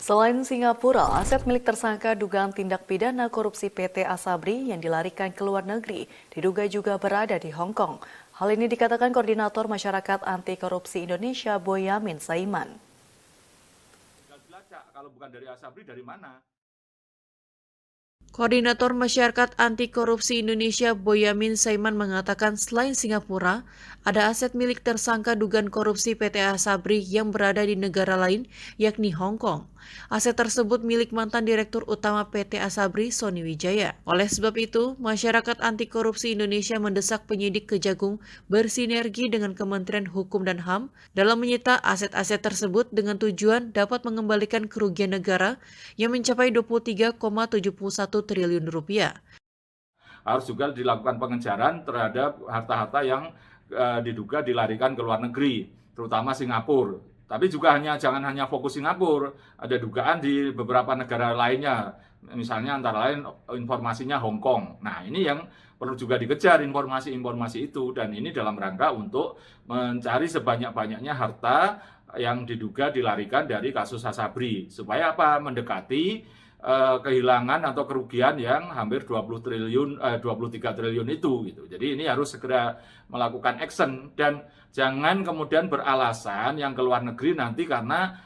Selain Singapura, aset milik tersangka dugaan tindak pidana korupsi PT Asabri yang dilarikan ke luar negeri diduga juga berada di Hong Kong. Hal ini dikatakan Koordinator Masyarakat Anti Korupsi Indonesia Boyamin Saiman. Kalau bukan dari Asabri, dari mana? Koordinator Masyarakat Anti Korupsi Indonesia Boyamin Saiman mengatakan selain Singapura, ada aset milik tersangka dugaan korupsi PT Asabri yang berada di negara lain, yakni Hong Kong. Aset tersebut milik mantan Direktur Utama PT Asabri, Sony Wijaya. Oleh sebab itu, Masyarakat Anti Korupsi Indonesia mendesak penyidik Kejagung bersinergi dengan Kementerian Hukum dan HAM dalam menyita aset-aset tersebut dengan tujuan dapat mengembalikan kerugian negara yang mencapai 23,71 triliun rupiah. Harus juga dilakukan pengejaran terhadap harta-harta yang diduga dilarikan ke luar negeri, terutama Singapura. Tapi juga jangan hanya fokus Singapura, ada dugaan di beberapa negara lainnya, misalnya antara lain informasinya Hong Kong. Nah, ini yang perlu juga dikejar informasi-informasi itu, dan ini dalam rangka untuk mencari sebanyak-banyaknya harta yang diduga dilarikan dari kasus Asabri, supaya apa? Mendekati kehilangan atau kerugian yang hampir 23 triliun itu gitu. Jadi ini harus segera melakukan action dan jangan kemudian beralasan yang ke luar negeri nanti karena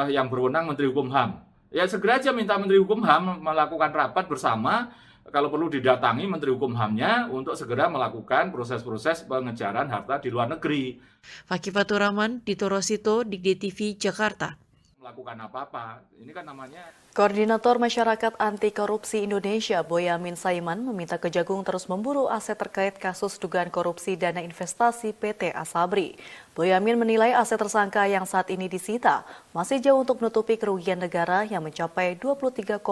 yang berwenang Menteri Hukum HAM. Ya segera aja minta Menteri Hukum HAM melakukan rapat bersama, kalau perlu didatangi Menteri Hukum HAM-nya untuk segera melakukan proses-proses pengejaran harta di luar negeri. Fakih Fatur Rahman, Dito Rosito, Digde TV, Jakarta. Melakukan apa-apa, ini kan namanya... Koordinator Masyarakat Anti Korupsi Indonesia Boyamin Saiman meminta Kejagung terus memburu aset terkait kasus dugaan korupsi dana investasi PT Asabri. Boyamin menilai aset tersangka yang saat ini disita masih jauh untuk menutupi kerugian negara yang mencapai 23,71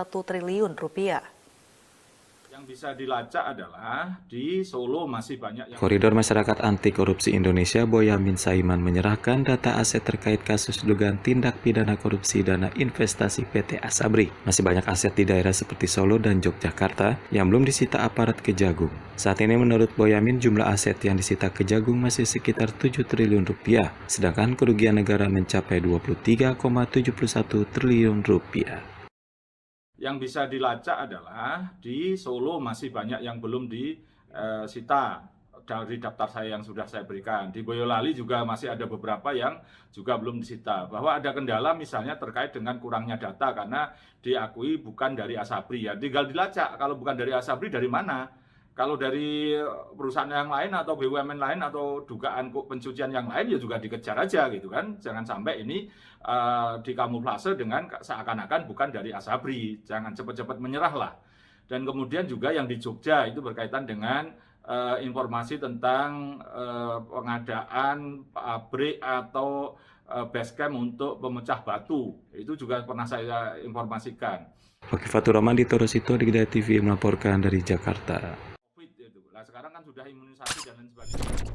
triliun rupiah. Yang bisa dilacak adalah di Solo masih banyak yang... Koridor Masyarakat Anti Korupsi Indonesia Boyamin Saiman menyerahkan data aset terkait kasus dugaan tindak pidana korupsi dana investasi PT Asabri. Masih banyak aset di daerah seperti Solo dan Yogyakarta yang belum disita aparat Kejagung. Saat ini menurut Boyamin jumlah aset yang disita Kejagung masih sekitar 7 triliun rupiah, sedangkan kerugian negara mencapai 23,71 triliun rupiah. Yang bisa dilacak adalah di Solo masih banyak yang belum disita dari daftar saya yang sudah saya berikan. Di Boyolali juga masih ada beberapa yang juga belum disita. Bahwa ada kendala misalnya terkait dengan kurangnya data karena diakui bukan dari Asabri. Ya tinggal dilacak, kalau bukan dari Asabri dari mana? Kalau dari perusahaan yang lain atau BUMN lain atau dugaan pencucian yang lain ya juga dikejar aja gitu kan. Jangan sampai ini dikamuflase dengan seakan-akan bukan dari Asabri. Jangan cepat-cepat menyerah lah. Dan kemudian juga yang di Jogja itu berkaitan dengan informasi tentang pengadaan pabrik atau base camp untuk pemecah batu. Itu juga pernah saya informasikan. Fakih Fatur Rahman, Dito Rosito, Digde TV melaporkan dari Jakarta. Sekarang kan sudah imunisasi dan lain sebagainya.